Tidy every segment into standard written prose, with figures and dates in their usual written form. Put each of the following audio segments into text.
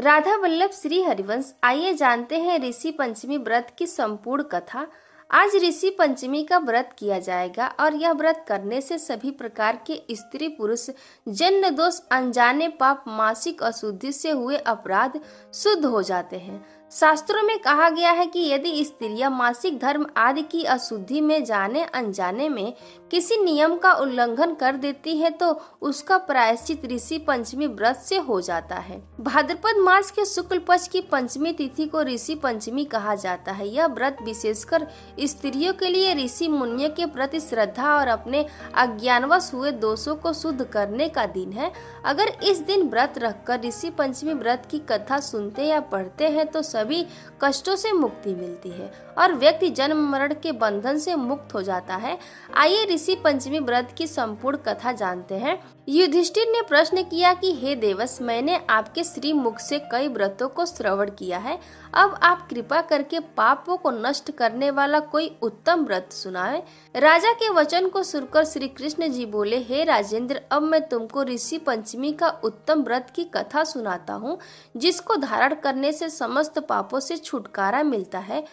राधा वल्लभ श्री हरिवंश। आइए जानते हैं ऋषि पंचमी व्रत की संपूर्ण कथा। आज ऋषि पंचमी का व्रत किया जाएगा और यह व्रत करने से सभी प्रकार के स्त्री पुरुष जन्म दोष, अनजाने पाप, मासिक अशुद्धि से हुए अपराध शुद्ध हो जाते हैं। शास्त्रों में कहा गया है कि यदि स्त्रियां मासिक धर्म आदि की अशुद्धि में जाने अनजाने में किसी नियम का उल्लंघन कर देती है तो उसका प्रायश्चित ऋषि पंचमी व्रत से हो जाता है। भाद्रपद मास के शुक्ल पक्ष की पंचमी तिथि को ऋषि पंचमी कहा जाता है। यह व्रत विशेषकर स्त्रियों के लिए ऋषि मुनियों के प्रति श्रद्धा और अपने अज्ञानवश हुए दोषों को शुद्ध करने का दिन है। अगर इस दिन व्रत रखकर ऋषि पंचमी व्रत की कथा सुनते या पढ़ते हैं तो सभी कष्टों से मुक्ति मिलती है और व्यक्ति जन्म मरण के बंधन से मुक्त हो जाता है। आइए ऋषि पंचमी व्रत की संपूर्ण कथा जानते हैं। युधिष्ठिर ने प्रश्न किया कि हे देवस, मैंने आपके श्री मुख से कई व्रतों को श्रवण किया है, अब आप कृपा करके पापों को नष्ट करने वाला कोई उत्तम व्रत सुनाएं। राजा के वचन को सुनकर श्री कृष्ण जी बोले, हे राजेंद्र, अब मैं तुमको ऋषि पंचमी का उत्तम व्रत की कथा सुनाता हूँ, जिसको धारण करने से समस्त पापों से छुटकारा मिलता है।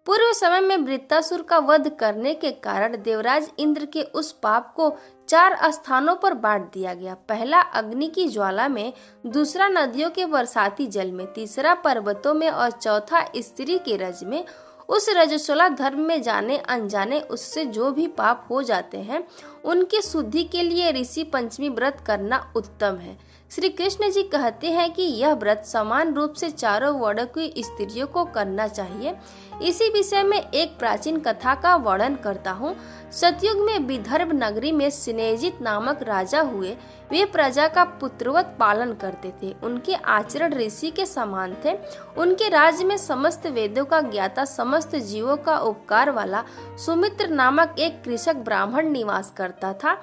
पूर्व समय में वृत्तासुर का वध करने के कारण देवराज इंद्र के उस पाप को 4 स्थानों पर बांट दिया गया। पहला अग्नि की ज्वाला में, दूसरा नदियों के बरसाती जल में, तीसरा पर्वतों में और चौथा स्त्री के रज में। उस रजस्वला धर्म में जाने अनजाने उससे जो भी पाप हो जाते हैं उनकी शुद्धि के लिए ऋषि पंचमी व्रत करना उत्तम है। श्री कृष्ण जी कहते हैं कि यह व्रत समान रूप से चारों वर्ण की स्त्रियों को करना चाहिए। इसी विषय में एक प्राचीन कथा का वर्णन करता हूँ। सतयुग में विदर्भ नगरी में सिनेजित नामक राजा हुए। वे प्रजा का पुत्रवत पालन करते थे। उनके आचरण ऋषि के समान थे। उनके राज्य में समस्त वेदों का ज्ञाता, समस्त जीवों का उपकार वाला सुमित्र नामक एक कृषक ब्राह्मण निवास करता था।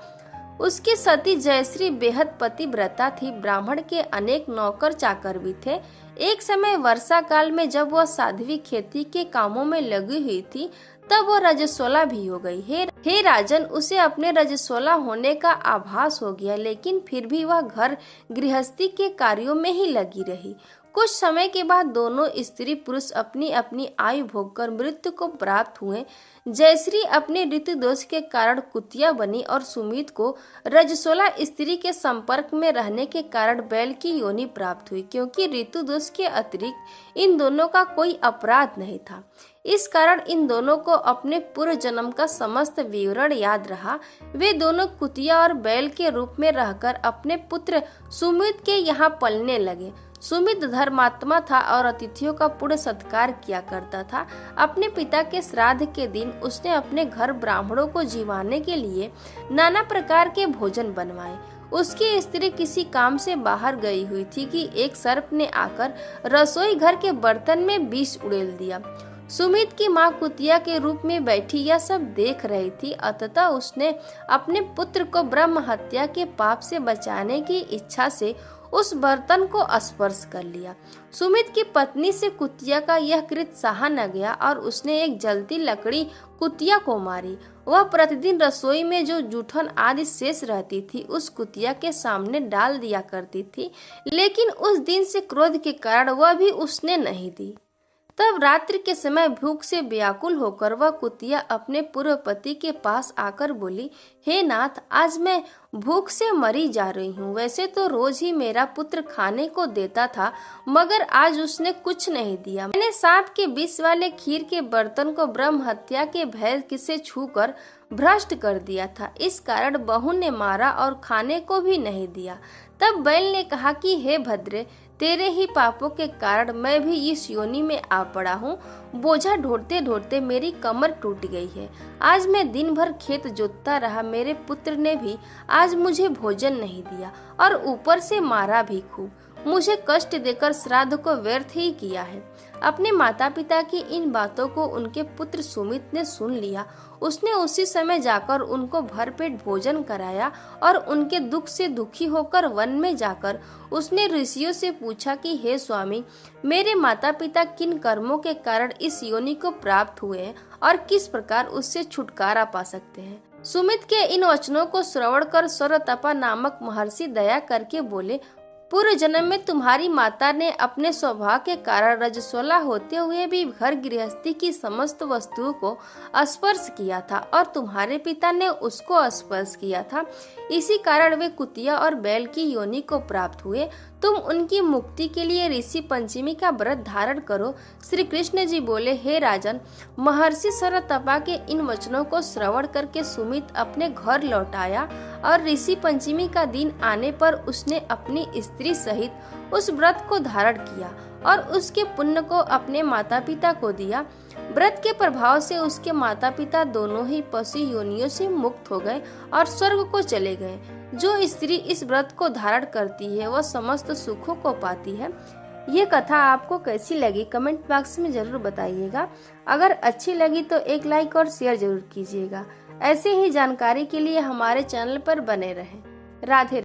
उसकी सती जयश्री बेहद पतिव्रता थी। ब्राह्मण के अनेक नौकर चाकर भी थे। एक समय वर्षा काल में जब वह साध्वी खेती के कामों में लगी हुई थी तब वह रजस्वला भी हो गई। हे राजन, उसे अपने रजस्वला होने का आभास हो गया, लेकिन फिर भी वह घर गृहस्थी के कार्यों में ही लगी रही। कुछ समय के बाद दोनों स्त्री पुरुष अपनी अपनी आयु भोगकर मृत्यु को प्राप्त हुए। जयश्री अपने ऋतु दोष के कारण कुतिया बनी और सुमित को रजस्वला स्त्री के संपर्क में रहने के कारण बैल की योनि प्राप्त हुई, क्योंकि ऋतु दोष के अतिरिक्त इन दोनों का कोई अपराध नहीं था। इस कारण इन दोनों को अपने पूर्व जन्म का समस्त विवरण याद रहा। वे दोनों कुतिया और बैल के रूप में रहकर अपने पुत्र सुमित के यहाँ पलने लगे। सुमित धर्मात्मा था और अतिथियों का पूर्ण सत्कार किया करता था। अपने पिता के श्राद्ध के दिन उसने अपने घर ब्राह्मणों को जीवाने के लिए नाना प्रकार के भोजन बनवाए। उसकी स्त्री किसी काम से बाहर गई हुई थी कि एक सर्प ने आकर रसोई घर के बर्तन में विष उड़ेल दिया। सुमित की माँ कुतिया के रूप में बैठी यह सब देख रही थी। अतः उसने अपने पुत्र को ब्रह्म हत्या के पाप से बचाने की इच्छा से उस बर्तन को स्पर्श कर लिया। सुमित की पत्नी से कुतिया का यह कृत्य सहा न गया और उसने एक जलती लकड़ी कुतिया को मारी। वह प्रतिदिन रसोई में जो जूठन आदि शेष रहती थी उस कुतिया के सामने डाल दिया करती थी, लेकिन उस दिन से क्रोध के कारण वह भी उसने नहीं दी। तब रात्रि के समय भूख से व्याकुल होकर वह कुतिया अपने पूर्व पति के पास आकर बोली, हे नाथ, आज मैं भूख से मरी जा रही हूँ। वैसे तो रोज ही मेरा पुत्र खाने को देता था, मगर आज उसने कुछ नहीं दिया। मैंने सांप के विष वाले खीर के बर्तन को ब्रह्म हत्या के भय से छूकर भ्रष्ट कर दिया था। इस कारण बहू ने मारा और खाने को भी नहीं दिया। तब बैल ने कहा कि हे भद्रे, तेरे ही पापों के कारण मैं भी इस योनि में आ पड़ा हूँ। बोझा ढोते ढोते मेरी कमर टूट गई है। आज मैं दिन भर खेत जोतता रहा। मेरे पुत्र ने भी आज मुझे भोजन नहीं दिया और ऊपर से मारा भी खूब। मुझे कष्ट देकर श्राद्ध को व्यर्थ ही किया है। अपने माता पिता की इन बातों को उनके पुत्र सुमित ने सुन लिया। उसने उसी समय जाकर उनको भरपेट भोजन कराया और उनके दुख से दुखी होकर वन में जाकर उसने ऋषियों से पूछा कि हे स्वामी, मेरे माता पिता किन कर्मों के कारण इस योनि को प्राप्त हुए हैं और किस प्रकार उससे छुटकारा पा सकते हैं। सुमित के इन वचनों को श्रवण कर स्वरतपा नामक महर्षि दया करके बोले, पूर्व जन्म में तुम्हारी माता ने अपने स्वभाव के कारण रजस्वला होते हुए भी घर गृहस्थी की समस्त वस्तुओं को स्पर्श किया था और तुम्हारे पिता ने उसको स्पर्श किया था। इसी कारण वे कुतिया और बैल की योनि को प्राप्त हुए। तुम उनकी मुक्ति के लिए ऋषि पंचमी का व्रत धारण करो। श्री कृष्ण जी बोले, हे राजन, महर्षि सरतपा के इन वचनों को श्रवण करके सुमित अपने घर लौट आया और ऋषि पंचमी का दिन आने पर उसने अपनी स्त्री सहित उस व्रत को धारण किया और उसके पुण्य को अपने माता पिता को दिया। व्रत के प्रभाव से उसके माता पिता दोनों ही पशु योनियों से मुक्त हो गए और स्वर्ग को चले गए। जो स्त्री इस व्रत को धारण करती है वह समस्त सुखों को पाती है। ये कथा आपको कैसी लगी कमेंट बॉक्स में जरूर बताइएगा। अगर अच्छी लगी तो एक लाइक और शेयर जरूर कीजिएगा। ऐसे ही जानकारी के लिए हमारे चैनल पर बने रहें। राधे।